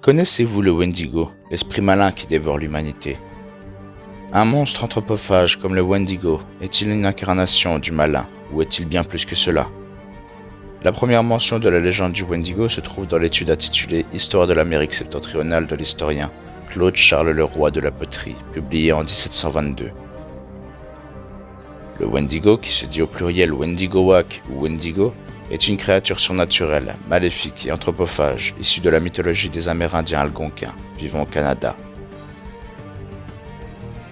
Connaissez-vous le Wendigo, l'esprit malin qui dévore l'humanité? Un monstre anthropophage comme le Wendigo est-il une incarnation du malin ou est-il bien plus que cela? La première mention de la légende du Wendigo se trouve dans l'étude intitulée Histoire de l'Amérique septentrionale de l'historien Claude Charles Leroy de la Poterie, publiée en 1722. Le Wendigo, qui se dit au pluriel Wendigoak ou Wendigo, est une créature surnaturelle, maléfique et anthropophage, issue de la mythologie des Amérindiens algonquins, vivant au Canada.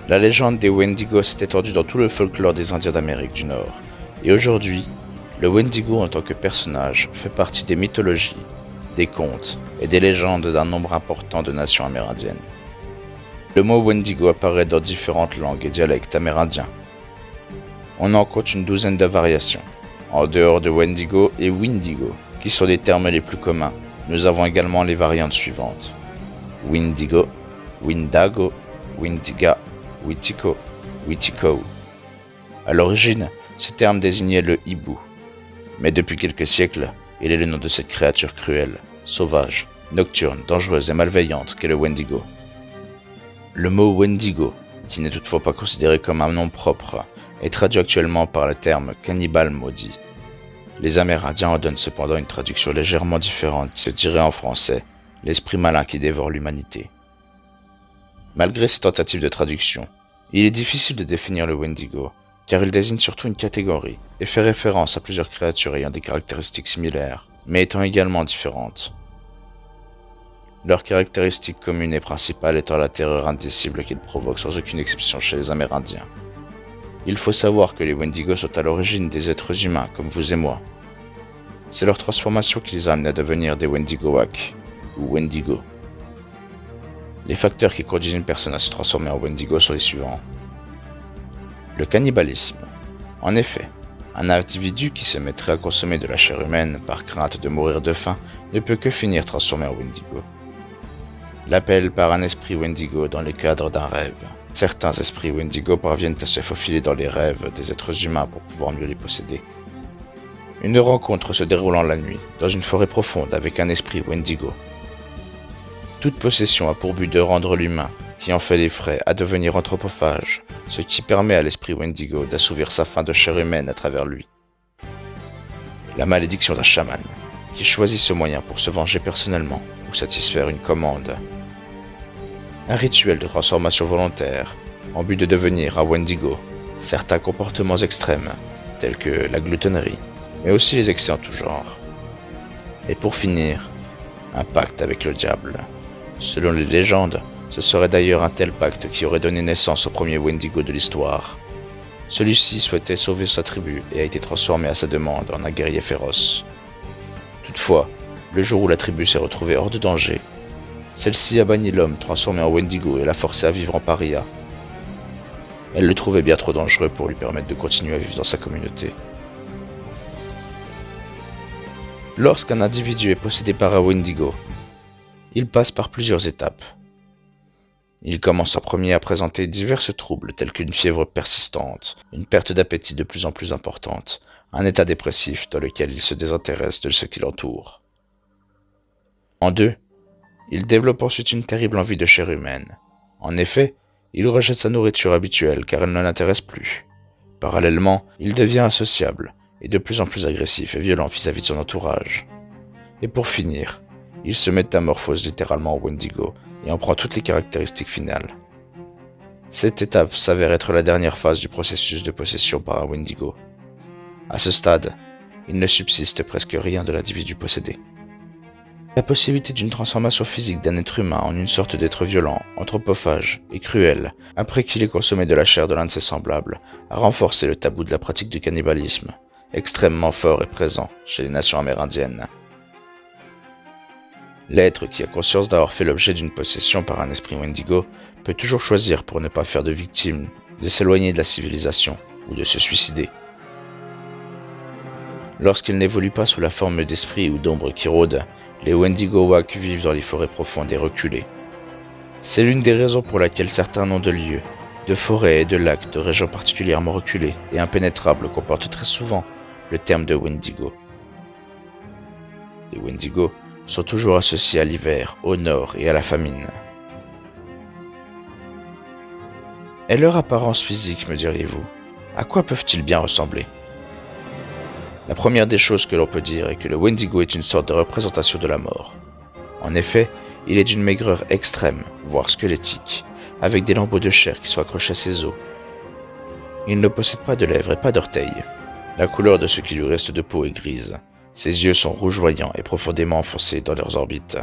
La légende des Wendigo s'est étendue dans tout le folklore des Indiens d'Amérique du Nord, et aujourd'hui, le Wendigo en tant que personnage fait partie des mythologies, des contes et des légendes d'un nombre important de nations amérindiennes. Le mot Wendigo apparaît dans différentes langues et dialectes amérindiens. On en compte une douzaine de variations. En dehors de Wendigo et Windigo, qui sont les termes les plus communs, nous avons également les variantes suivantes. Windigo, Windago, Windiga, Witiko, Witiko. À l'origine, ce terme désignait le hibou. Mais depuis quelques siècles, il est le nom de cette créature cruelle, sauvage, nocturne, dangereuse et malveillante qu'est le Wendigo. Le mot Wendigo, qui n'est toutefois pas considéré comme un nom propre, est traduit actuellement par le terme cannibale maudit. Les Amérindiens en donnent cependant une traduction légèrement différente qui se dirait en français « l'esprit malin qui dévore l'humanité ». Malgré ces tentatives de traduction, il est difficile de définir le Wendigo, car il désigne surtout une catégorie et fait référence à plusieurs créatures ayant des caractéristiques similaires, mais étant également différentes. Leur caractéristique commune et principale étant la terreur indicible qu'ils provoquent sans aucune exception chez les Amérindiens. Il faut savoir que les Wendigos sont à l'origine des êtres humains comme vous et moi. C'est leur transformation qui les a amenés à devenir des Wendigoak ou Wendigo. Les facteurs qui conduisent une personne à se transformer en Wendigo sont les suivants. Le cannibalisme. En effet, un individu qui se mettrait à consommer de la chair humaine par crainte de mourir de faim ne peut que finir transformé en Wendigo. L'appel par un esprit Wendigo dans le cadre d'un rêve. Certains esprits Wendigo parviennent à se faufiler dans les rêves des êtres humains pour pouvoir mieux les posséder. Une rencontre se déroulant la nuit, dans une forêt profonde avec un esprit Wendigo. Toute possession a pour but de rendre l'humain, qui en fait les frais, à devenir anthropophage, ce qui permet à l'esprit Wendigo d'assouvir sa faim de chair humaine à travers lui. La malédiction d'un chaman, qui choisit ce moyen pour se venger personnellement ou satisfaire une commande. Un rituel de transformation volontaire, en but de devenir un Wendigo. Certains comportements extrêmes, tels que la gloutonnerie, mais aussi les excès en tout genre. Et pour finir, un pacte avec le diable. Selon les légendes, ce serait d'ailleurs un tel pacte qui aurait donné naissance au premier Wendigo de l'histoire. Celui-ci souhaitait sauver sa tribu et a été transformé à sa demande en un guerrier féroce. Toutefois, le jour où la tribu s'est retrouvée hors de danger, celle-ci a banni l'homme transformé en Wendigo et l'a forcé à vivre en paria. Elle le trouvait bien trop dangereux pour lui permettre de continuer à vivre dans sa communauté. Lorsqu'un individu est possédé par un Wendigo, il passe par plusieurs étapes. Il commence en premier à présenter divers troubles tels qu'une fièvre persistante, une perte d'appétit de plus en plus importante, un état dépressif dans lequel il se désintéresse de ce qui l'entoure. En deux, il développe ensuite une terrible envie de chair humaine. En effet, il rejette sa nourriture habituelle car elle ne l'intéresse plus. Parallèlement, il devient insociable et de plus en plus agressif et violent vis-à-vis de son entourage. Et pour finir, il se métamorphose littéralement en Wendigo et en prend toutes les caractéristiques finales. Cette étape s'avère être la dernière phase du processus de possession par un Wendigo. À ce stade, il ne subsiste presque rien de l'individu possédé. La possibilité d'une transformation physique d'un être humain en une sorte d'être violent, anthropophage et cruel, après qu'il ait consommé de la chair de l'un de ses semblables, a renforcé le tabou de la pratique du cannibalisme, extrêmement fort et présent chez les nations amérindiennes. L'être qui a conscience d'avoir fait l'objet d'une possession par un esprit Wendigo peut toujours choisir pour ne pas faire de victime, de s'éloigner de la civilisation ou de se suicider. Lorsqu'il n'évolue pas sous la forme d'esprit ou d'ombre qui rôde, les Wendigoak vivent dans les forêts profondes et reculées. C'est l'une des raisons pour laquelle certains noms de lieux, de forêts et de lacs de régions particulièrement reculées et impénétrables comportent très souvent le terme de Wendigo. Les Wendigo sont toujours associés à l'hiver, au nord et à la famine. Et leur apparence physique, me diriez-vous, à quoi peuvent-ils bien ressembler? La première des choses que l'on peut dire est que le Wendigo est une sorte de représentation de la mort. En effet, il est d'une maigreur extrême, voire squelettique, avec des lambeaux de chair qui sont accrochés à ses os. Il ne possède pas de lèvres et pas d'orteils. La couleur de ce qui lui reste de peau est grise. Ses yeux sont rougeoyants et profondément enfoncés dans leurs orbites.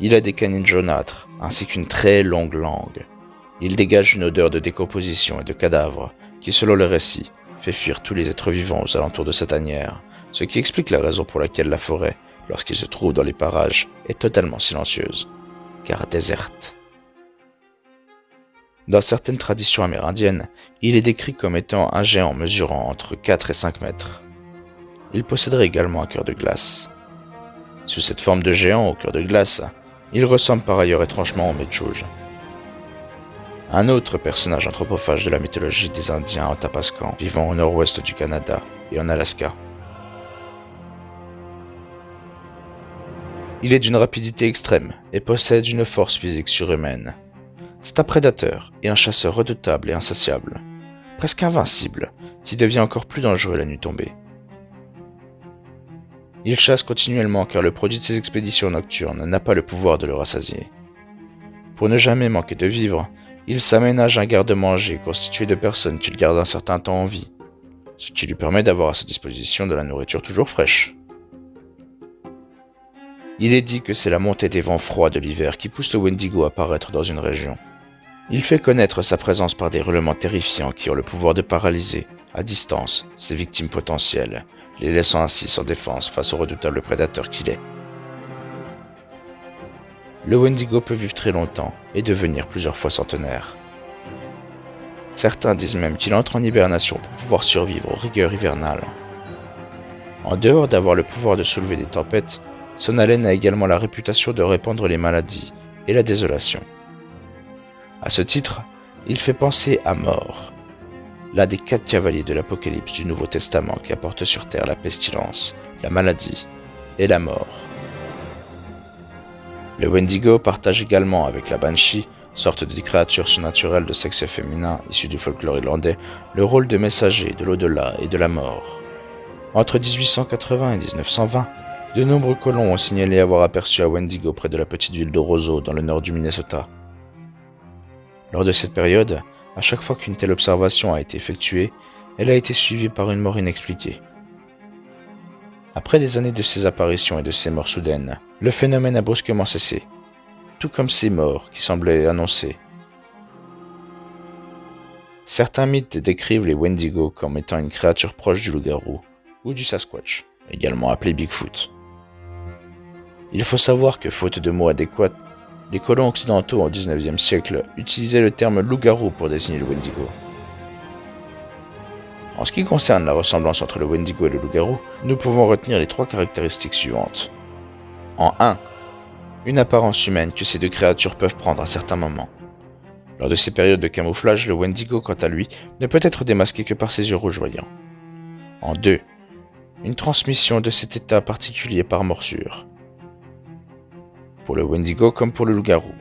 Il a des canines jaunâtres, ainsi qu'une très longue langue. Il dégage une odeur de décomposition et de cadavres, qui selon le récit, fait fuir tous les êtres vivants aux alentours de sa tanière, ce qui explique la raison pour laquelle la forêt, lorsqu'il se trouve dans les parages, est totalement silencieuse, car déserte. Dans certaines traditions amérindiennes, il est décrit comme étant un géant mesurant entre 4 et 5 mètres. Il posséderait également un cœur de glace. Sous cette forme de géant au cœur de glace, il ressemble par ailleurs étrangement au Mechouj. Un autre personnage anthropophage de la mythologie des Indiens Athapascan, vivant au nord-ouest du Canada et en Alaska. Il est d'une rapidité extrême et possède une force physique surhumaine. C'est un prédateur et un chasseur redoutable et insatiable, presque invincible, qui devient encore plus dangereux la nuit tombée. Il chasse continuellement car le produit de ses expéditions nocturnes n'a pas le pouvoir de le rassasier. Pour ne jamais manquer de vivre, il s'aménage un garde-manger constitué de personnes qu'il garde un certain temps en vie, ce qui lui permet d'avoir à sa disposition de la nourriture toujours fraîche. Il est dit que c'est la montée des vents froids de l'hiver qui pousse le Wendigo à apparaître dans une région. Il fait connaître sa présence par des hurlements terrifiants qui ont le pouvoir de paralyser, à distance, ses victimes potentielles, les laissant ainsi sans défense face au redoutable prédateur qu'il est. Le Wendigo peut vivre très longtemps et devenir plusieurs fois centenaire. Certains disent même qu'il entre en hibernation pour pouvoir survivre aux rigueurs hivernales. En dehors d'avoir le pouvoir de soulever des tempêtes, son haleine a également la réputation de répandre les maladies et la désolation. À ce titre, il fait penser à Mort, l'un des 4 cavaliers de l'Apocalypse du Nouveau Testament qui apporte sur terre la pestilence, la maladie et la mort. Le Wendigo partage également avec la Banshee, sorte de créature surnaturelle de sexe féminin issue du folklore irlandais, le rôle de messager de l'au-delà et de la mort. Entre 1880 et 1920, de nombreux colons ont signalé avoir aperçu un Wendigo près de la petite ville de Roseau dans le nord du Minnesota. Lors de cette période, à chaque fois qu'une telle observation a été effectuée, elle a été suivie par une mort inexpliquée. Après des années de ces apparitions et de ces morts soudaines, le phénomène a brusquement cessé, tout comme ces morts qui semblaient annoncées. Certains mythes décrivent les Wendigo comme étant une créature proche du loup-garou ou du Sasquatch, également appelé Bigfoot. Il faut savoir que, faute de mots adéquats, les colons occidentaux au XIXe siècle utilisaient le terme loup-garou pour désigner le Wendigo. En ce qui concerne la ressemblance entre le Wendigo et le loup-garou, nous pouvons retenir les 3 caractéristiques suivantes. En 1, une apparence humaine que ces 2 créatures peuvent prendre à certains moments. Lors de ces périodes de camouflage, le Wendigo, quant à lui, ne peut être démasqué que par ses yeux rougeoyants. En 2, une transmission de cet état particulier par morsure. Pour le Wendigo comme pour le loup-garou,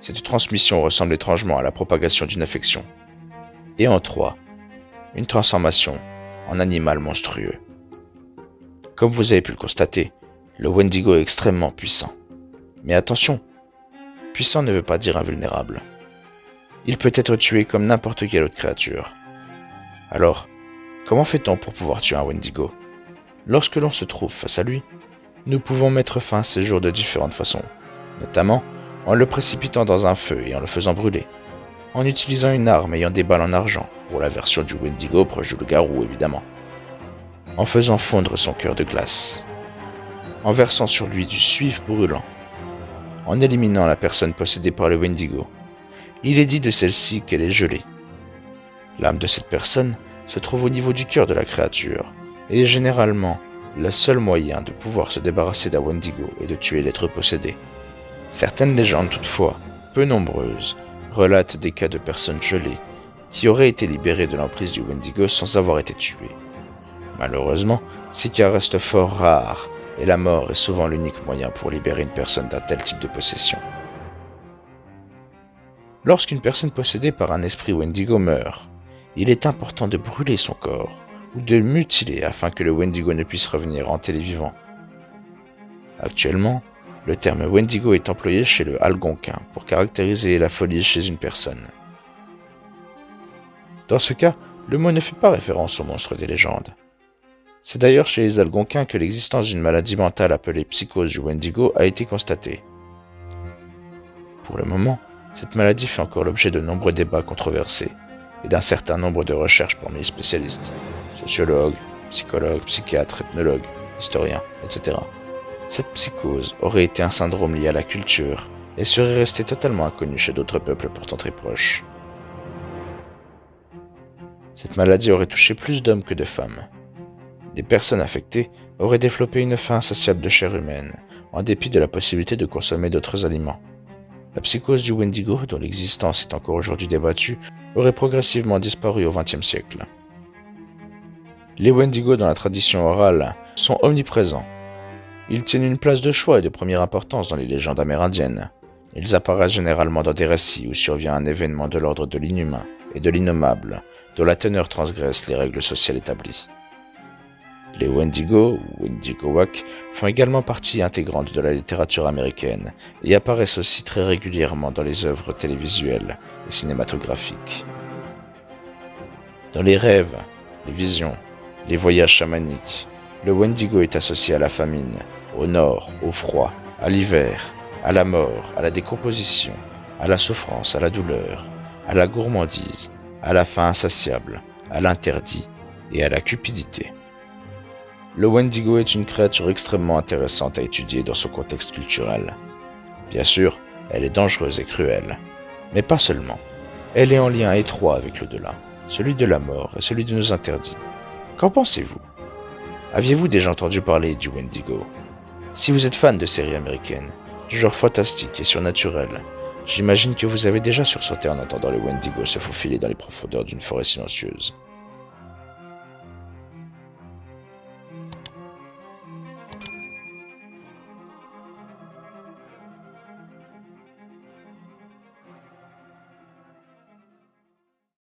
cette transmission ressemble étrangement à la propagation d'une affection. Et en 3, une transformation en animal monstrueux. Comme vous avez pu le constater, le Wendigo est extrêmement puissant. Mais attention, puissant ne veut pas dire invulnérable. Il peut être tué comme n'importe quelle autre créature. Alors, comment fait-on pour pouvoir tuer un Wendigo? Lorsque l'on se trouve face à lui, nous pouvons mettre fin à ses jours de différentes façons, notamment en le précipitant dans un feu et en le faisant brûler, en utilisant une arme ayant des balles en argent, pour la version du Wendigo proche du loup-garou évidemment, en faisant fondre son cœur de glace, en versant sur lui du suif brûlant, en éliminant la personne possédée par le Wendigo. Il est dit de celle-ci qu'elle est gelée. L'âme de cette personne se trouve au niveau du cœur de la créature, et est généralement le seul moyen de pouvoir se débarrasser d'un Wendigo et de tuer l'être possédé. Certaines légendes toutefois, peu nombreuses, relatent des cas de personnes gelées qui auraient été libérées de l'emprise du Wendigo sans avoir été tuées. Malheureusement, ces cas restent fort rares et la mort est souvent l'unique moyen pour libérer une personne d'un tel type de possession. Lorsqu'une personne possédée par un esprit Wendigo meurt, il est important de brûler son corps ou de le mutiler afin que le Wendigo ne puisse revenir hanter les vivants. Actuellement, le terme Wendigo est employé chez le Algonquin pour caractériser la folie chez une personne. Dans ce cas, le mot ne fait pas référence au monstre des légendes. C'est d'ailleurs chez les Algonquins que l'existence d'une maladie mentale appelée psychose du Wendigo a été constatée. Pour le moment, cette maladie fait encore l'objet de nombreux débats controversés et d'un certain nombre de recherches parmi les spécialistes, sociologues, psychologues, psychiatres, ethnologues, historiens, etc. Cette psychose aurait été un syndrome lié à la culture et serait restée totalement inconnue chez d'autres peuples pourtant très proches. Cette maladie aurait touché plus d'hommes que de femmes. Des personnes affectées auraient développé une faim insatiable de chair humaine, en dépit de la possibilité de consommer d'autres aliments. La psychose du Wendigo, dont l'existence est encore aujourd'hui débattue, aurait progressivement disparu au XXe siècle. Les Wendigo dans la tradition orale sont omniprésents. Ils tiennent une place de choix et de première importance dans les légendes amérindiennes. Ils apparaissent généralement dans des récits où survient un événement de l'ordre de l'inhumain et de l'innommable, dont la teneur transgresse les règles sociales établies. Les Wendigo, ou Wendigowak, font également partie intégrante de la littérature américaine et apparaissent aussi très régulièrement dans les œuvres télévisuelles et cinématographiques. Dans les rêves, les visions, les voyages chamaniques, le Wendigo est associé à la famine, au nord, au froid, à l'hiver, à la mort, à la décomposition, à la souffrance, à la douleur, à la gourmandise, à la faim insatiable, à l'interdit et à la cupidité. Le Wendigo est une créature extrêmement intéressante à étudier dans son contexte culturel. Bien sûr, elle est dangereuse et cruelle, mais pas seulement. Elle est en lien étroit avec l'au-delà, celui de la mort et celui de nos interdits. Qu'en pensez-vous? Aviez-vous déjà entendu parler du Wendigo? Si vous êtes fan de séries américaines, du genre fantastique et surnaturel, j'imagine que vous avez déjà sursauté en entendant le Wendigo se faufiler dans les profondeurs d'une forêt silencieuse.